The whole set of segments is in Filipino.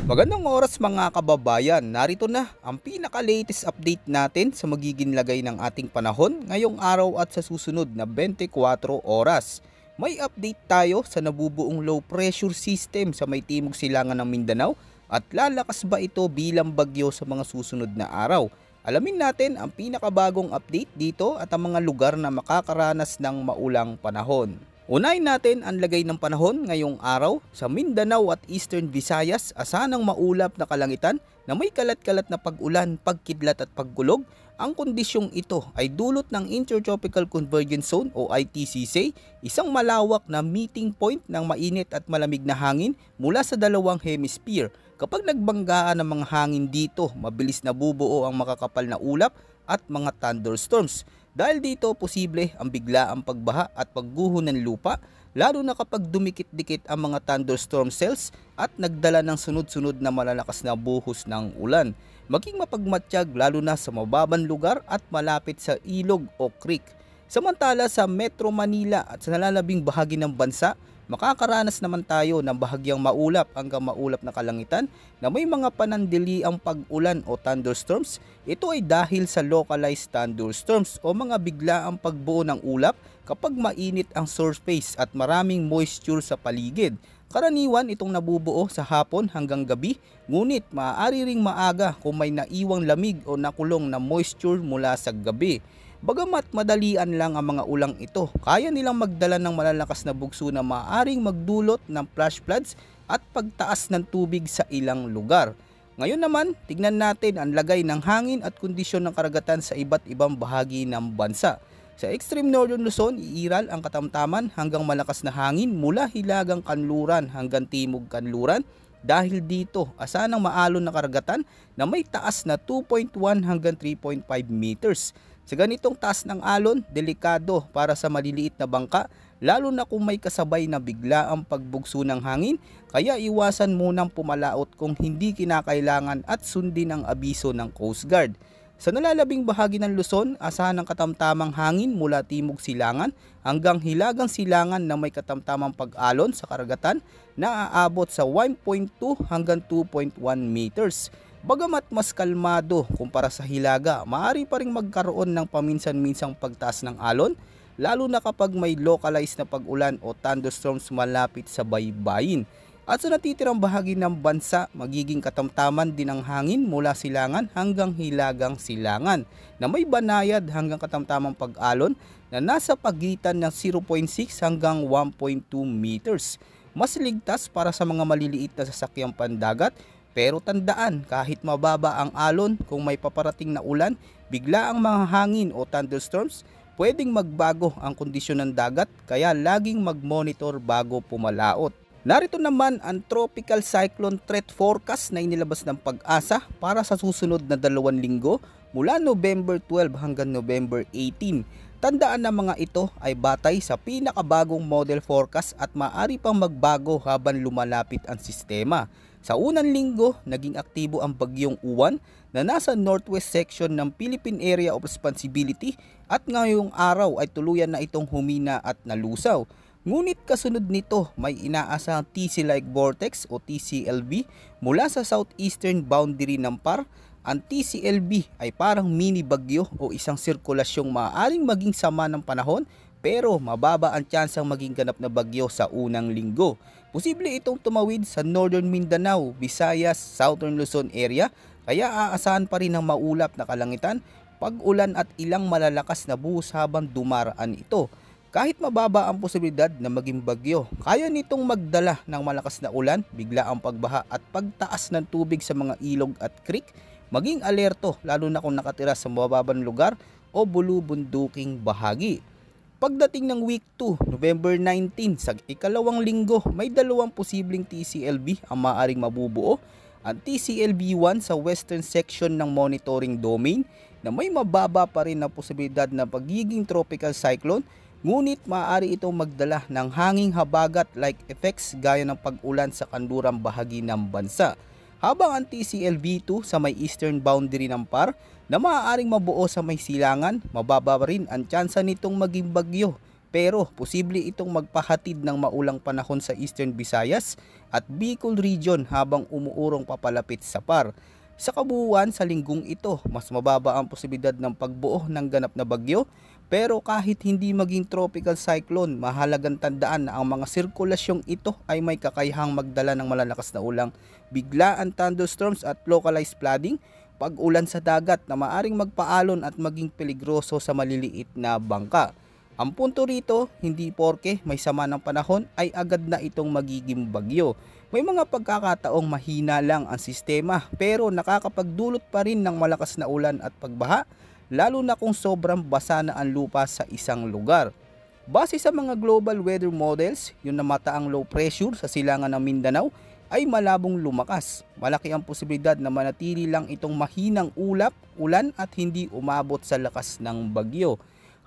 Magandang oras mga kababayan, narito na ang pinaka-latest update natin sa magiging lagay ng ating panahon ngayong araw at sa susunod na 24 oras. May update tayo sa nabubuong low pressure system sa may timog silangan ng Mindanao at lalakas ba ito bilang bagyo sa mga susunod na araw. Alamin natin ang pinakabagong update dito at ang mga lugar na makakaranas ng maulang panahon. Unahin natin ang lagay ng panahon ngayong araw sa Mindanao at Eastern Visayas. Asahan ng maulap na kalangitan na may kalat-kalat na pag-ulan, pagkidlat at pagkulog. Ang kondisyong ito ay dulot ng Intertropical Convergence Zone o ITCZ, isang malawak na meeting point ng mainit at malamig na hangin mula sa dalawang hemisphere. Kapag nagbanggaan ng mga hangin dito, mabilis na bubuo ang makakapal na ulap at mga thunderstorms. Dahil dito, posible ang biglaang pagbaha at pagguho ng lupa, lalo na kapag dumikit-dikit ang mga thunderstorm cells at nagdala ng sunod-sunod na malalakas na buhos ng ulan. Maging mapagmatsyag lalo na sa mababang lugar at malapit sa ilog o creek. Samantala sa Metro Manila at sa nalalabing bahagi ng bansa, makakaranas naman tayo ng bahagyang maulap hanggang maulap na kalangitan na may mga panandiliang pag-ulan o thunderstorms. Ito ay dahil sa localized thunderstorms o mga biglaang pagbuo ng ulap kapag mainit ang surface at maraming moisture sa paligid. Karaniwan itong nabubuo sa hapon hanggang gabi, ngunit maaari ring maaga kung may naiwang lamig o nakulong na moisture mula sa gabi. Bagamat madalian lang ang mga ulang ito, kaya nilang magdala ng malalakas na bugso na maaaring magdulot ng flash floods at pagtaas ng tubig sa ilang lugar. Ngayon naman, tignan natin ang lagay ng hangin at kondisyon ng karagatan sa iba't ibang bahagi ng bansa. Sa extreme northern Luzon, iiral ang katamtaman hanggang malakas na hangin mula hilagang kanluran hanggang timog kanluran. Dahil dito, asahan ng maalon na karagatan na may taas na 2.1 hanggang 3.5 meters. Sa ganitong taas ng alon, delikado para sa maliliit na bangka, lalo na kung may kasabay na biglaang pagbugso ng hangin, kaya iwasan munang pumalaot kung hindi kinakailangan at sundin ang abiso ng Coast Guard. Sa nalalabing bahagi ng Luzon, asahan ng katamtamang hangin mula timog silangan hanggang hilagang silangan na may katamtamang pag-alon sa karagatan na aabot sa 1.2 hanggang 2.1 meters. Bagamat mas kalmado kumpara sa hilaga, maaari pa ring magkaroon ng paminsan-minsang pagtaas ng alon, lalo na kapag may localized na pag-ulan o thunderstorms malapit sa baybayin. At sa natitirang bahagi ng bansa, magiging katamtaman din ang hangin mula silangan hanggang hilagang silangan na may banayad hanggang katamtamang pag-alon na nasa pagitan ng 0.6 hanggang 1.2 meters. Mas ligtas para sa mga maliliit na sasakyang pandagat. Pero tandaan, kahit mababa ang alon, kung may paparating na ulan, bigla ang mga hangin o thunderstorms, pwedeng magbago ang kondisyon ng dagat, kaya laging mag-monitor bago pumalaot. Narito naman ang Tropical Cyclone Threat Forecast na inilabas ng Pag-asa para sa susunod na 2 linggo mula November 12 hanggang November 18. Tandaan na mga ito ay batay sa pinakabagong model forecast at maaari pang magbago habang lumalapit ang sistema. Sa unang linggo, naging aktibo ang bagyong Uwan na nasa northwest section ng Philippine Area of Responsibility at ngayong araw ay tuluyan na itong humina at nalusaw. Ngunit kasunod nito may inaasahang TC-like vortex o TCLV mula sa southeastern boundary ng PAR. Ang TCLV ay parang mini bagyo o isang sirkulasyong maaaring maging sama ng panahon pero mababa ang tsansang maging ganap na bagyo sa unang linggo. Posible itong tumawid sa Northern Mindanao, Visayas, Southern Luzon area kaya aasahan pa rin ng maulap na kalangitan, pag-ulan at ilang malalakas na buhos habang dumaraan ito. Kahit mababa ang posibilidad na maging bagyo, kaya nitong magdala ng malakas na ulan, biglaang pagbaha at pagtaas ng tubig sa mga ilog at creek. Maging alerto lalo na kung nakatira sa mababang lugar o bulubunduking bahagi. Pagdating ng week 2, November 19, sa ikalawang linggo, may dalawang posibleng TCLV ang maaaring mabubuo. Ang TCLV-1 sa western section ng monitoring domain na may mababa pa rin na posibilidad na pagiging tropical cyclone, ngunit maaari itong magdala ng hanging habagat-like effects gaya ng pag-ulan sa kanlurang bahagi ng bansa. Habang ang TCLV-2 sa may eastern boundary ng PAR na maaaring mabuo sa may silangan, mababa rin ang tsansa nitong maging bagyo pero posible itong magpahatid ng maulang panahon sa Eastern Visayas at Bicol region habang umuurong papalapit sa PAR. Sa kabuuan sa linggong ito, mas mababa ang posibilidad ng pagbuo ng ganap na bagyo, pero kahit hindi maging tropical cyclone, mahalagang tandaan na ang mga sirkulasyong ito ay may kakayahang magdala ng malalakas na ulang, biglaan thunderstorms at localized flooding, pag-ulan sa dagat na maaring magpaalon at maging peligroso sa maliliit na bangka. Ang punto rito, hindi porke may sama ng panahon ay agad na itong magiging bagyo. May mga pagkakataong mahina lang ang sistema pero nakakapagdulot pa rin ng malakas na ulan at pagbaha, lalo na kung sobrang basa na ang lupa sa isang lugar. Base sa mga global weather models, yung namataang low pressure sa silangan ng Mindanao ay malabong lumakas. Malaki ang posibilidad na manatili lang itong mahinang ulap, ulan at hindi umabot sa lakas ng bagyo.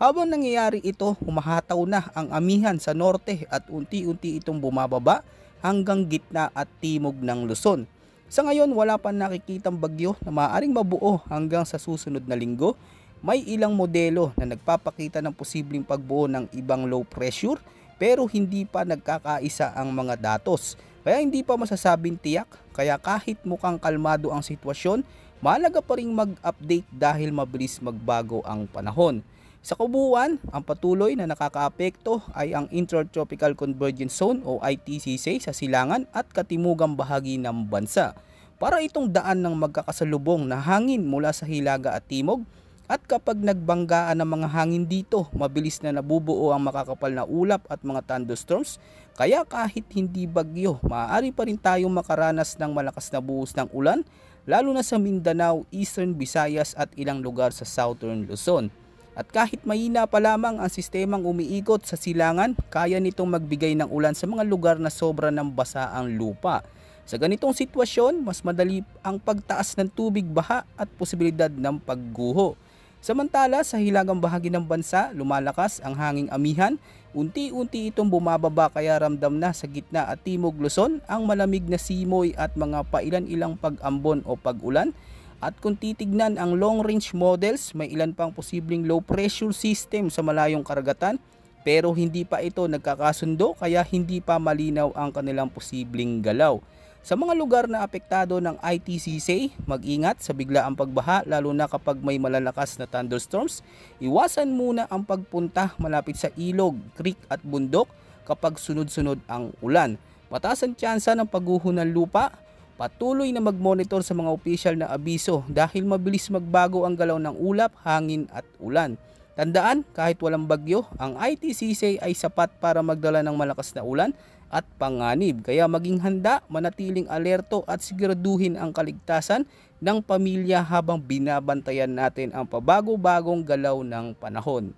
Habang nangyayari ito, humahataw na ang amihan sa norte at unti-unti itong bumababa hanggang gitna at timog ng Luzon. Sa ngayon, wala pa nakikitang bagyo na maaaring mabuo hanggang sa susunod na linggo. May ilang modelo na nagpapakita ng posibleng pagbuo ng ibang low pressure pero hindi pa nagkakaisa ang mga datos. Kaya hindi pa masasabing tiyak, kaya kahit mukhang kalmado ang sitwasyon, mahalaga pa ring mag-update dahil mabilis magbago ang panahon. Sa kabuuan, ang patuloy na nakakaapekto ay ang Intertropical Convergence Zone o ITCZ sa silangan at katimugang bahagi ng bansa. Para itong daan ng magkakasalubong na hangin mula sa hilaga at timog, at kapag nagbanggaan ng mga hangin dito, mabilis na nabubuo ang makakapal na ulap at mga thunderstorms. Kaya kahit hindi bagyo, maaari pa rin tayong makaranas ng malakas na buhos ng ulan, lalo na sa Mindanao, Eastern Visayas at ilang lugar sa Southern Luzon. At kahit mahina pa lamang ang sistemang umiikot sa silangan, kaya nitong magbigay ng ulan sa mga lugar na sobra ng basa ang lupa. Sa ganitong sitwasyon, mas madali ang pagtaas ng tubig, baha at posibilidad ng pagguho. Samantala, sa hilagang bahagi ng bansa, lumalakas ang hanging amihan, unti-unti itong bumababa kaya ramdam na sa gitna at timog Luzon ang malamig na simoy at mga pailan-ilang pag-ambon o pag-ulan. At kung titignan ang long-range models, may ilan pang posibleng low-pressure system sa malayong karagatan pero hindi pa ito nagkakasundo kaya hindi pa malinaw ang kanilang posibleng galaw. Sa mga lugar na apektado ng ITCZ, mag-ingat sa biglaang pagbaha lalo na kapag may malalakas na thunderstorms. Iwasan muna ang pagpunta malapit sa ilog, creek at bundok kapag sunod-sunod ang ulan. Mataas ang tsansa ng pagguho ng lupa. Patuloy na mag-monitor sa mga opisyal na abiso dahil mabilis magbago ang galaw ng ulap, hangin at ulan. Tandaan, kahit walang bagyo, ang ITCZ ay sapat para magdala ng malakas na ulan at panganib. Kaya maging handa, manatiling alerto at siguraduhin ang kaligtasan ng pamilya habang binabantayan natin ang pabago-bagong galaw ng panahon.